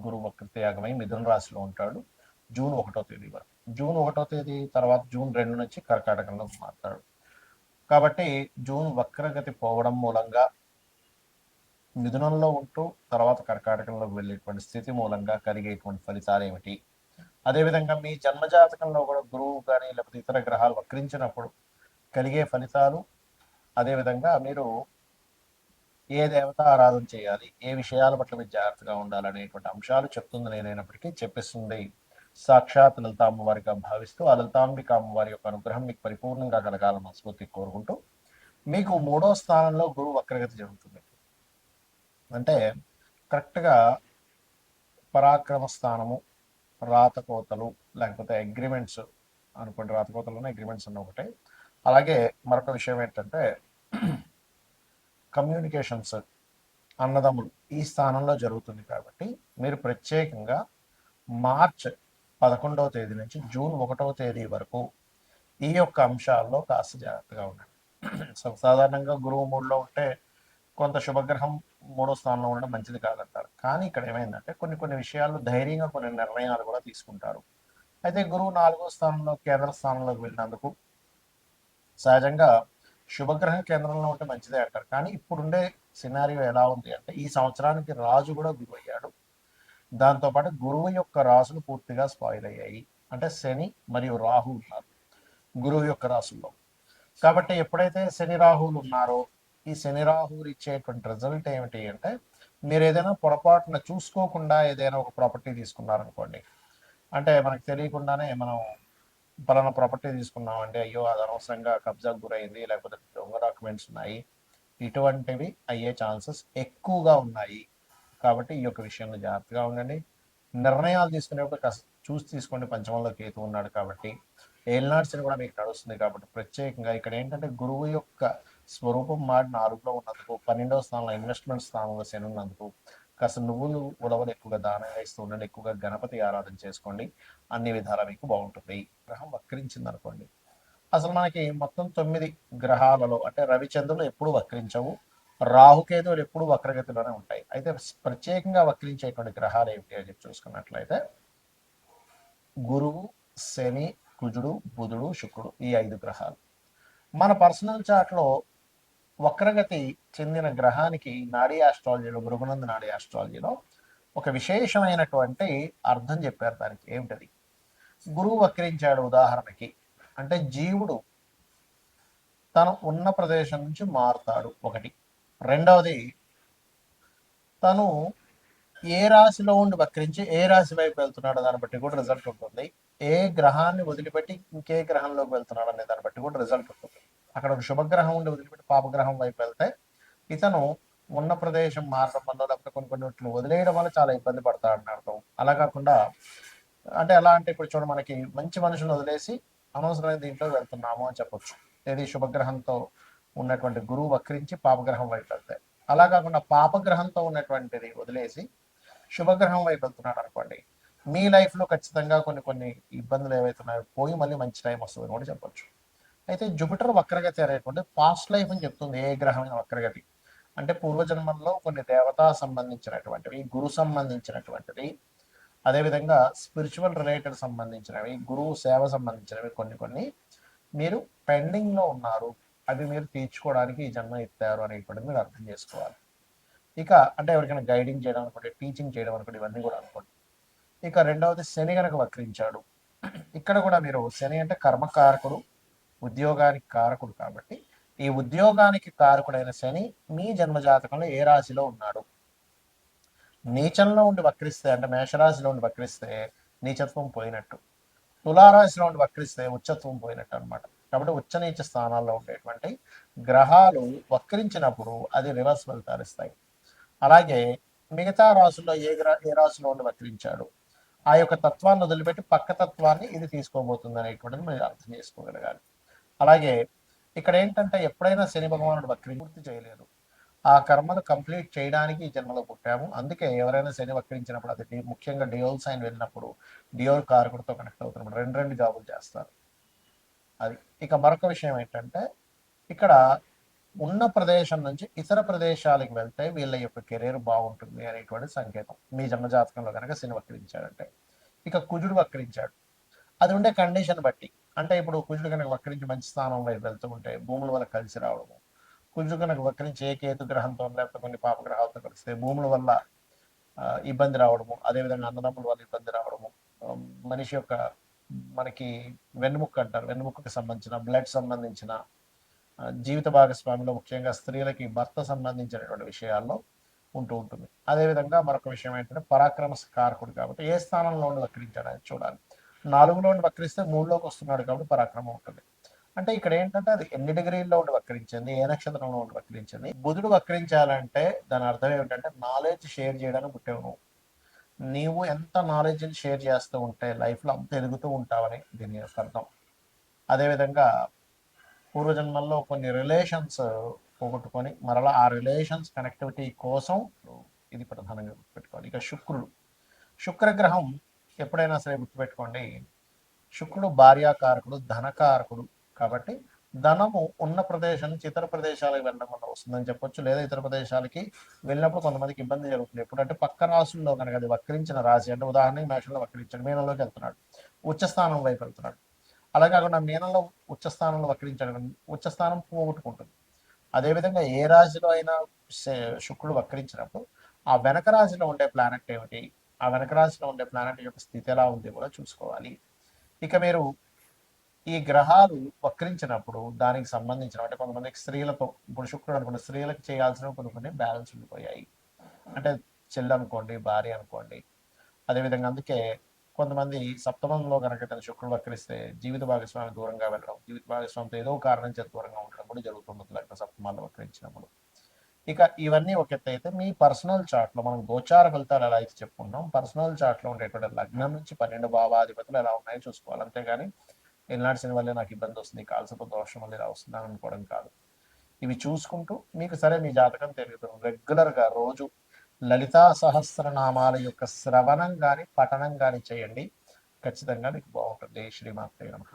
గురువు వక్రత్యాగమై మిథున రాశిలో ఉంటాడు జూన్ 1వ తేదీ వరకు. జూన్ 1వ తేదీ తర్వాత జూన్ 2 నుంచి కర్కాటకంలో మారుతాడు. కాబట్టి జూన్ వక్రగతి పోవడం మూలంగా మిథునంలో ఉంటూ తర్వాత కర్కాటకంలోకి వెళ్ళేటువంటి స్థితి మూలంగా కలిగేటువంటి ఫలితాలు ఏమిటి? అదేవిధంగా మీ జన్మజాతకంలో కూడా గురువు కానీ లేకపోతే ఇతర గ్రహాలు వక్రించినప్పుడు కలిగే ఫలితాలు, అదేవిధంగా మీరు ఏ దేవత ఆరాధన చేయాలి, ఏ విషయాల పట్ల మీరు జాగ్రత్తగా ఉండాలనేటువంటి అంశాలు చెప్తుంది నేనైనప్పటికీ చెప్పిస్తుంది సాక్షాత్ లలితా అమ్మవారిగా భావిస్తూ ఆ లలితాంబిక అమ్మవారి యొక్క అనుగ్రహం మీకు పరిపూర్ణంగా కలగాలని మనస్ఫూర్తి కోరుకుంటూ, మీకు 3వ స్థానంలో గురువు వక్రగతి జరుగుతుంది. అంటే కరెక్ట్గా పరాక్రమ స్థానము, రాతకోతలు లేకపోతే అగ్రిమెంట్స్ అనుకోండి, రాతకోతలోనే అగ్రిమెంట్స్ అన్న ఒకటే. అలాగే మరొక విషయం ఏంటంటే కమ్యూనికేషన్స్, అన్నదమ్ములు ఈ స్థానంలో జరుగుతుంది. కాబట్టి మీరు ప్రత్యేకంగా మార్చ్ 11వ తేదీ నుంచి జూన్ 1వ తేదీ వరకు ఈ యొక్క అంశాల్లో కాస్త జాగ్రత్తగా ఉండండి. సాధారణంగా గురువు 3లో ఉంటే కొంత శుభగ్రహం 3వ స్థానంలో ఉండడం మంచిది కాదంటారు. కానీ ఇక్కడ ఏమైందంటే కొన్ని విషయాల్లో ధైర్యంగా కొన్ని నిర్ణయాలు కూడా తీసుకుంటారు. అయితే గురువు 4వ స్థానంలో కేంద్ర స్థానంలోకి వెళ్ళినందుకు సహజంగా శుభగ్రహం కేంద్రంలో ఉంటే మంచిదే అంటారు. కానీ ఇప్పుడుండే సినారియో ఎలా ఉంది అంటే ఈ సంవత్సరానికి రాజు కూడా గురువు అయ్యాడు. దాంతోపాటు గురువు యొక్క రాసులు పూర్తిగా స్పాయిల్ అయ్యాయి. అంటే శని మరియు రాహు ఉన్నారు గురువు యొక్క రాసుల్లో. కాబట్టి ఎప్పుడైతే శని రాహువులు ఉన్నారో ఈ శని రాహువులు ఇచ్చేటువంటి రిజల్ట్ ఏమిటి అంటే మీరు ఏదైనా పొరపాటున చూసుకోకుండా ఏదైనా ఒక ప్రాపర్టీ తీసుకున్నారనుకోండి, అంటే మనకు తెలియకుండానే మనం పలానా ప్రాపర్టీ తీసుకున్నామంటే అయ్యో అది అనవసరంగా కబ్జాకు గురైంది లేకపోతే దొంగ డాక్యుమెంట్స్ ఉన్నాయి, ఇటువంటివి అయ్యే ఛాన్సెస్ ఎక్కువగా ఉన్నాయి. కాబట్టి ఈ యొక్క విషయంలో జాగ్రత్తగా ఉండండి. నిర్ణయాలు తీసుకునేప్పుడు కాస్త చూసి తీసుకోండి. పంచమంలో కేతు ఉన్నాడు కాబట్టి ఏలినాడ్స్ని కూడా మీకు నడుస్తుంది. కాబట్టి ప్రత్యేకంగా ఇక్కడ ఏంటంటే గురువు యొక్క స్వరూపం మాడి 4లో ఉన్నందుకు, 12వ స్థానంలో ఇన్వెస్ట్మెంట్ స్థానంలో శని ఉన్నందుకు కాస్త నువ్వులు ఉలవలు ఎక్కువగా దానంగా ఇస్తూ ఉండండి. ఎక్కువగా గణపతి ఆరాధన చేసుకోండి. అన్ని విధాలా మీకు బాగుంటుంది. గ్రహం వక్రించింది అనుకోండి, అసలు మనకి మొత్తం 9 గ్రహాలలో అంటే రవిచంద్రులు ఎప్పుడు వక్రించవు, రాహుకేతువులు ఎప్పుడు వక్రగతిలోనే ఉంటాయి. అయితే ప్రత్యేకంగా వక్రించేటువంటి గ్రహాలు ఏమిటి అని చెప్పి చూసుకున్నట్లయితే గురువు, శని, కుజుడు, బుధుడు, శుక్రుడు ఈ 5 గ్రహాలు. మన పర్సనల్ చార్ట్లో వక్రగతి చెందిన గ్రహానికి నాడీ ఆస్ట్రాలజీలో, భృగునంద నాడీ ఆస్ట్రాలజీలో ఒక విశేషమైనటువంటి అర్థం చెప్పారు. దానికి ఏమిటది? గురువు వక్రించాడు ఉదాహరణకి అంటే జీవుడు తను ఉన్న ప్రదేశం నుంచి మారుతాడు ఒకటి. రెండవది తను ఏ రాశిలో ఉండి వక్రించి ఏ రాశి వైపు వెళ్తున్నాడో దాన్ని బట్టి కూడా రిజల్ట్ ఉంటుంది. ఏ గ్రహాన్ని వదిలిపెట్టి ఇంకే గ్రహంలోకి వెళ్తున్నాడు అనే దాన్ని బట్టి కూడా రిజల్ట్ ఉంటుంది. అక్కడ ఒక శుభగ్రహం ఉండి వదిలిపెట్టి పాపగ్రహం వైపు వెళ్తే ఇతను ఉన్న ప్రదేశం మారడం వల్ల లేకపోతే కొన్ని వదిలేయడం వల్ల చాలా ఇబ్బంది పడతాడని అర్థం. అలా కాకుండా అంటే ఎలా అంటే ఇప్పుడు చూడ మనకి మంచి మనుషులు వదిలేసి అనవసరమైన దీంట్లో వెళ్తున్నాము అని చెప్పొచ్చు. ఏది శుభగ్రహంతో ఉన్నటువంటి గురువు వక్రించి పాపగ్రహం వైపు వెళ్తాయి. అలా కాకుండా పాపగ్రహంతో ఉన్నటువంటిది వదిలేసి శుభగ్రహం వైపు వెళ్తున్నాడు అనుకోండి, మీ లైఫ్లో ఖచ్చితంగా కొన్ని ఇబ్బందులు ఏవైతున్నాయో పోయి మళ్ళీ మంచి టైం వస్తుంది కూడా చెప్పొచ్చు. అయితే జూపిటర్ వక్రగతి అనేటువంటి పాస్ట్ లైఫ్ అని చెప్తుంది. ఏ గ్రహమైన వక్రగతి అంటే పూర్వజన్మంలో కొన్ని దేవతా సంబంధించినటువంటివి, గురు సంబంధించినటువంటివి, అదేవిధంగా స్పిరిచువల్ రిలేటెడ్ సంబంధించినవి, గురువు సేవ సంబంధించినవి కొన్ని మీరు పెండింగ్లో ఉన్నారు. అవి మీరు తీర్చుకోవడానికి ఈ జన్మ ఎత్తారు అనేటువంటిది మీరు అర్థం చేసుకోవాలి. ఇక అంటే ఎవరికైనా గైడింగ్ చేయడం అనుకోండి, టీచింగ్ చేయడం అనుకోండి, ఇవన్నీ కూడా అనుకోండి. ఇక రెండవది శని గనక వక్రించాడు. ఇక్కడ కూడా మీరు శని అంటే కర్మకారకుడు, ఉద్యోగానికి కారకుడు. కాబట్టి ఈ ఉద్యోగానికి కారకుడైన శని మీ జన్మజాతకంలో ఏ రాశిలో ఉన్నాడు? నీచంలో ఉండి వక్రిస్తే అంటే మేషరాశిలో ఉండి వక్రిస్తే నీచత్వం పోయినట్టు, తులారాశిలో ఉండి వక్రిస్తే ఉచ్చత్వం పోయినట్టు అనమాట. కాబట్టి ఉచ్చ నీచ స్థానాల్లో ఉండేటువంటి గ్రహాలు వక్రించినప్పుడు అది రివర్స్ ఫలితాలు ఇస్తాయి. అలాగే మిగతా రాశుల్లో ఏ రాశిలో ఉండి వక్రించాడు ఆ యొక్క తత్వాన్ని వదిలిపెట్టి పక్క తత్వాన్ని ఇది తీసుకోబోతుంది అనేటువంటిది మీరు అర్థం చేసుకోగలగాలి. అలాగే ఇక్కడ ఏంటంటే ఎప్పుడైనా శని భగవానుడు పూర్తి చేయలేదు, ఆ కర్మను కంప్లీట్ చేయడానికి ఈ జన్మలో పుట్టాము. అందుకే ఎవరైనా శని వక్రించినప్పుడు అది ముఖ్యంగా డియోల్ సైన్ వెళ్ళినప్పుడు డియోల్ కారకుడితో కనెక్ట్ అవుతున్నప్పుడు రెండు జాబులు చేస్తారు. అది. ఇక మరొక విషయం ఏంటంటే ఇక్కడ ఉన్న ప్రదేశం నుంచి ఇతర ప్రదేశాలకు వెళ్తే వీళ్ళ యొక్క కెరీర్ బాగుంటుంది అనేటువంటి సంకేతం మీ జన్మజాతకంలో కనుక శని వక్రించాడంటే. ఇక కుజుడు వక్రించాడు, అది ఉండే కండిషన్ బట్టి, అంటే ఇప్పుడు కుజుడు కనుక వక్రించి మంచి స్థానం వైపు వెళ్తూ ఉంటే భూముల వల్ల కలిసి రావడము, కుజుడు కనుక వక్రించి ఏ కేతు గ్రహంతో లేకపోతే కొన్ని పాపగ్రహాలతో కలిస్తే భూముల వల్ల ఇబ్బంది రావడము, అదేవిధంగా అన్నదమ్ముల వల్ల ఇబ్బంది రావడము, మనిషి యొక్క మనకి వెన్నుముక్క అంటారు, వెన్నుముక్కకి సంబంధించిన బ్లడ్ సంబంధించిన జీవిత భాగస్వామిలో ముఖ్యంగా స్త్రీలకి భర్త సంబంధించినటువంటి విషయాల్లో ఉంటూ ఉంటుంది. అదేవిధంగా మరొక విషయం ఏంటంటే పరాక్రమ కారకుడు కాబట్టి ఏ స్థానంలో ఉండి వక్రించాడని చూడాలి. 4లో ఉండి వక్రిస్తే 3లోకి వస్తున్నాడు కాబట్టి పరాక్రమం ఉంటుంది. అంటే ఇక్కడ ఏంటంటే అది ఎన్ని డిగ్రీల్లో ఉండి వక్రించింది, ఏ నక్షత్రంలో ఉండి వక్రించింది. బుధుడు వక్రించాలంటే దాని అర్థం ఏమిటంటే నాలెడ్జ్ షేర్ చేయడానికి పుట్టావు నువ్వు. నీవు ఎంత నాలెడ్జ్ని షేర్ చేస్తూ ఉంటే లైఫ్లో అంత ఎదుగుతూ ఉంటావని దీని యొక్క అర్థం. అదేవిధంగా పూర్వజన్మల్లో కొన్ని రిలేషన్స్ పోగొట్టుకొని మరలా ఆ రిలేషన్స్ కనెక్టివిటీ కోసం ఇది ప్రధానంగా గుర్తుపెట్టుకోవాలి. ఇక శుక్రగ్రహం ఎప్పుడైనా సరే గుర్తుపెట్టుకోండి, శుక్రుడు భార్యాకారకుడు, ధనకారకుడు కాబట్టి ధనము ఉన్న ప్రదేశం నుంచి ఇతర ప్రదేశాలకు వెళ్ళడం వల్ల వస్తుందని చెప్పొచ్చు. లేదా ఇతర ప్రదేశాలకి వెళ్ళినప్పుడు కొంతమందికి ఇబ్బంది జరుగుతుంది. ఎప్పుడంటే పక్క రాశుల్లో కనుక అది వక్రించిన రాశి, అంటే ఉదాహరణకి మేషంలో వక్రించాడు, మీనంలోకి వెళ్తున్నాడు, ఉచ్చస్థానం వైపు వెళ్తున్నాడు. అలా కాకుండా మీనంలో ఉచ్చస్థానంలో వక్రించాడు, ఉచ్చస్థానం పోగొట్టుకుంటుంది. అదేవిధంగా ఏ రాశిలో అయినా శుక్రుడు వక్రించినప్పుడు ఆ వెనక రాశిలో ఉండే ప్లానెట్ ఏమిటి, ఆ వెనక రాశిలో ఉండే ప్లానెట్ యొక్క స్థితి ఎలా ఉంది కూడా చూసుకోవాలి. ఇక మీరు ఈ గ్రహాలు వక్రించినప్పుడు దానికి సంబంధించిన, అంటే కొంతమందికి స్త్రీలతో, ఇప్పుడు శుక్రుడు అనుకోండి, స్త్రీలకు చేయాల్సిన కొన్ని బ్యాలెన్స్ ఉండిపోయాయి, అంటే చెల్లి అనుకోండి, భార్య అనుకోండి. అదేవిధంగా అందుకే కొంతమంది సప్తమంలో కనుక తన శుక్రుడు వక్రిస్తే జీవిత భాగస్వామి దూరంగా వెళ్ళడం, జీవిత భాగస్వామితో ఏదో కారణం చేత దూరంగా ఉండడం కూడా జరుగుతుంది లగ్న సప్తమాల్లో వక్రించినప్పుడు. ఇక ఇవన్నీ ఒక ఎత్తు అయితే మీ పర్సనల్ చార్ట్లో మనం గోచార ఫలితాలు ఎలా అయితే చెప్పుకుంటాం, పర్సనల్ చార్ట్లో ఉండేటువంటి లగ్నం నుంచి 12 భావాధిపతులు ఎలా ఉన్నాయో చూసుకోవాలి. అంతేగాని ఎల్నాటి శని వల్లే నాకు ఇబ్బంది వస్తుంది, కాల్సప దోషం వల్ల ఇలా వస్తుంది అని అనుకోవడం కాదు. ఇవి చూసుకుంటూ మీకు సరే మీ జాతకం తెలుగుతుంది రెగ్యులర్గా రోజు లలితా సహస్రనామాల యొక్క శ్రవణం కానీ పఠనం కానీ చేయండి, ఖచ్చితంగా మీకు బాగుంటుంది. శ్రీమాత్రే నమః.